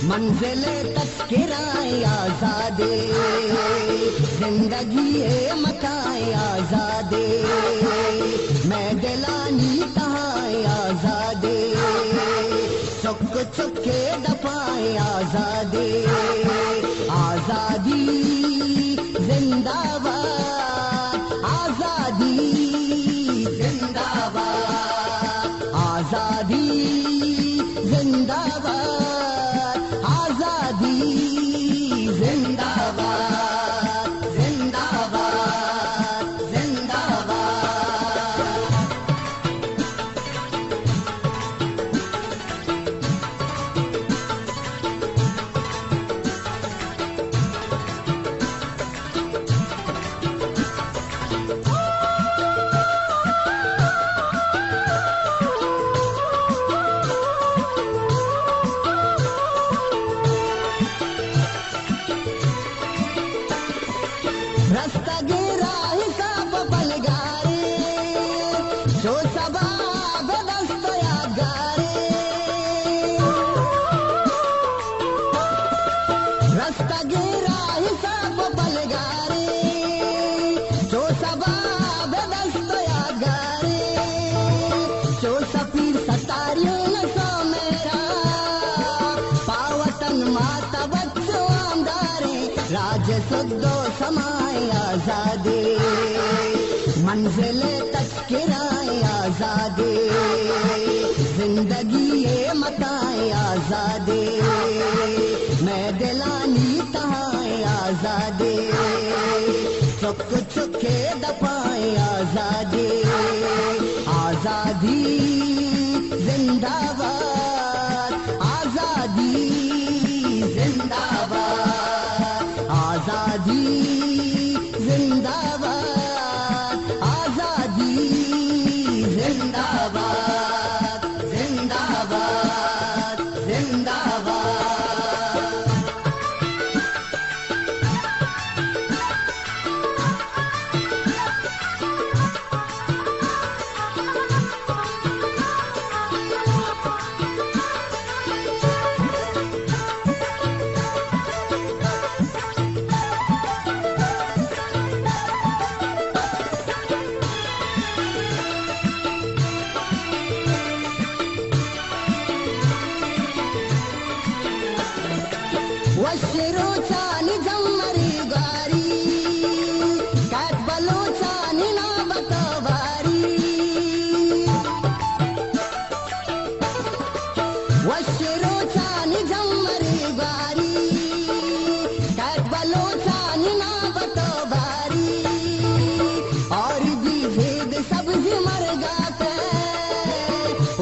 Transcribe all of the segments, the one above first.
मंजिले तस्किराए आजादे, जिंदगी है मताए आजादे, मैं दिलानी तहाए आजादे, चुक चुके दफाए आजादे, आजादी जिंदाबाद, आजादी जिंदाबाद, आजादी जिंदाबाद, आजादी जिंदाबाद, जिंदाबाद, जिंदाबाद। रास्ता गिरा हिसाब बलगारे, शो सबाब दस्तया गारे, रास्ता गिरा हिसाब बलगारे, शो सबाब दस्तया गारे, शो सफीर सतारियों न सो मेरा, पावतन माता बच्चों आमदारे, राज सुद्दो समाए आजादे, मंजिले तस्किराए आजादे, जिंदगी ये मताए आजादे, मैं दिलानी तहाए आजादे, चुक चुके दफाए आजादे, आजादी जिंदाबाद, आजादी जिंदाबाद, आजादी जिंदाबाद, आजादी जिंदाबाद, जिंदाबाद, जिंदाबाद। वशरो चानी जमरी गारी, कैटबलो चानी ना बतवारी, वशरो चानी जमरी गारी, कैटबलो चानी ना बतवारी, और भी भेद सब्जी मर गाते,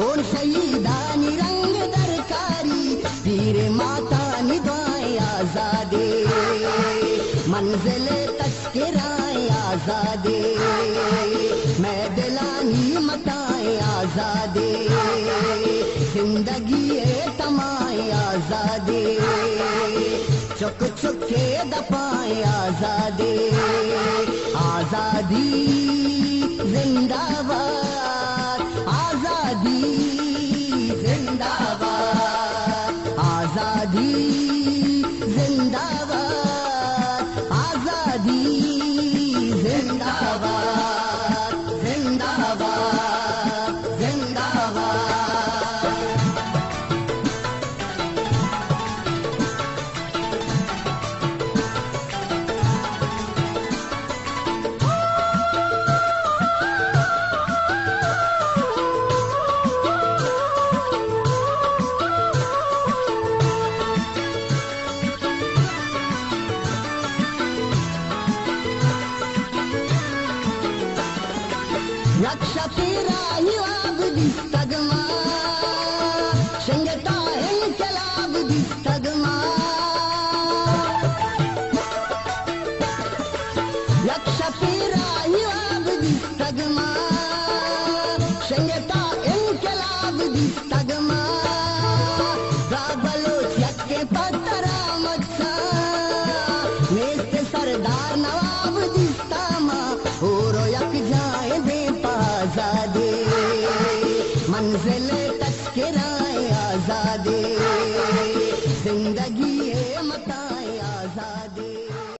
और शहीदानी रंग दरकारी, पीर माता निभाए आजादे, मंजिले तस्किराए आजादे, मैं दिलानी मताए आजादे, जिंदगी है तमाए आजादे, चुक चुके दफाए आजादे, आजादी जिंदाबाद, आजादी जिंदाबाद, आजादी जिंदाबाद, आजादी जिंदाबाद, जिंदाबाद, जिंदाबाद। रक्षा तेरा ही आब दिस्तगमा, शंगता इनकलाब दिस्तगमा, रक्षा तेरा ही आब दिस्तगमा, शंगता इनकलाब दिस्तगमा, राबलो चक्के पत्तरा मच्छा, नेस्ते सरदार नवाब दिस्तामा, होरो यक जाए दे आजादे, मंजिले तस्किराए आजादे, जिंदगी लगी है मताए आजादी।